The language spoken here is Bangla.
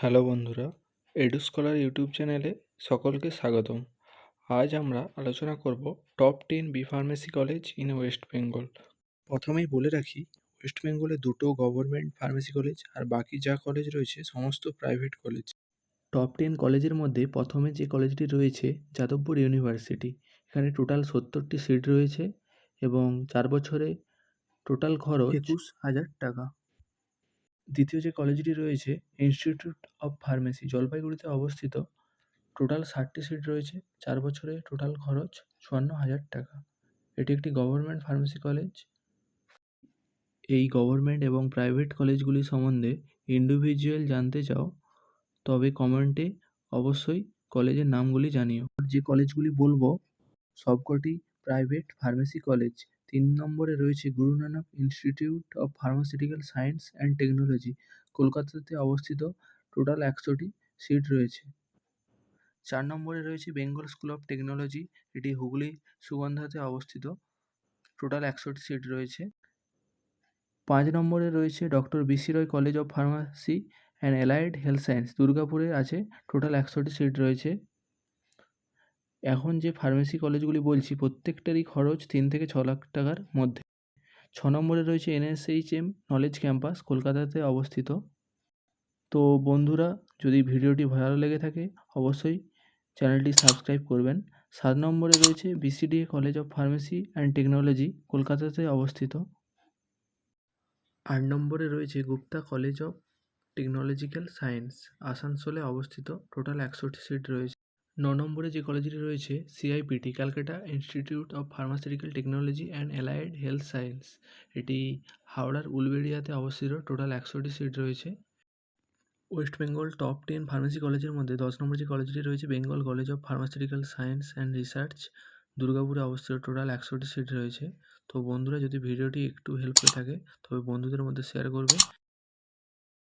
হ্যালো বন্ধুরা, এডুস্কলার ইউটিউব চ্যানেলে সকলকে স্বাগতম। আজ আমরা আলোচনা করব top 10 B pharmacy college in West Bengal. প্রথমেই বলে রাখি, ওয়েস্ট বেঙ্গলে দুটো গভর্নমেন্ট ফার্মেসি কলেজ আর বাকি যা কলেজ রয়েছে সমস্ত প্রাইভেট কলেজ। টপ 10 কলেজের মধ্যে প্রথমে যে কলেজটি রয়েছে যাদবপুর ইউনিভার্সিটি। এখানে টোটাল 70টি সিট রয়েছে এবং 4 বছরে টোটাল খরচ 21,000 টাকা। দ্বিতীয় যে কলেজটি রয়েছে ইনস্টিটিউট অফ ফার্মেসি, জলপাইগুড়িতে অবস্থিত। টোটাল 60টি সিট রয়েছে, 4 বছরে টোটাল খরচ 54,000 টাকা। এটি একটি গভর্নমেন্ট ফার্মেসি কলেজ। এই গভর্নমেন্ট এবং প্রাইভেট কলেজগুলি সম্বন্ধে ইন্ডিভিজুয়াল জানতে চাও তবে কমেন্টে অবশ্যই কলেজের নামগুলি জানিও। যে কলেজগুলি বলবো সবকটি প্রাইভেট ফার্মেসি কলেজ। 3 নম্বরে রয়েছে Guru Nanak institute of Pharmaceutical Science and technology, কলকাতাতে অবস্থিত। টোটাল 100টি সিট রয়েছে। 4 নম্বরে রয়েছে বেঙ্গল স্কুল অফ টেকনোলজি, এটি হুগলি সুগন্ধাতে অবস্থিত। টোটাল 100টি সিট রয়েছে। 5 নম্বরে রয়েছে doctor BC. Roy college of pharmacy and Allied Health science, দুর্গাপুরে আছে। টোটাল 100টি সিট রয়েছে। এখন যে ফার্মেসি কলেজগুলি বলছি প্রত্যেকটারই খরচ 3 থেকে 6 লাখ টাকার মধ্যে। 6 নম্বরে রয়েছে এনএসএইচএম নলেজ ক্যাম্পাস, কলকাতাতে অবস্থিত। তো বন্ধুরা, যদি ভিডিওটি ভালো লেগে থাকে অবশ্যই চ্যানেলটি সাবস্ক্রাইব করবেন। 7 নম্বরে রয়েছে BCDA college of pharmacy and technology, কলকাতাতে অবস্থিত। 8 নম্বরে রয়েছে Gupta college of technological science, আসানসোলে অবস্থিত। টোটাল 100টি সিট রয়েছে। 9 নম্বরে যে কলেজটি রয়েছে CIPT, Calcutta Institute of Pharmaceutical Technology and Allied Health Science, এটি হাওড়ার উলবেড়িয়াতে অবস্থিত। টোটাল 100টি সিট রয়েছে। ওয়েস্ট বেঙ্গল টপ 10 ফার্মেসি কলেজের মধ্যে 10 নম্বর যে কলেজটি রয়েছে Bengal College of Pharmaceutical Science and Research, দুর্গাপুরে অবস্থিত। টোটাল 100টি সিট রয়েছে। তো বন্ধুরা, যদি ভিডিওটি একটু হেল্পফুল থাকে তবে বন্ধুদের মধ্যে শেয়ার করবে।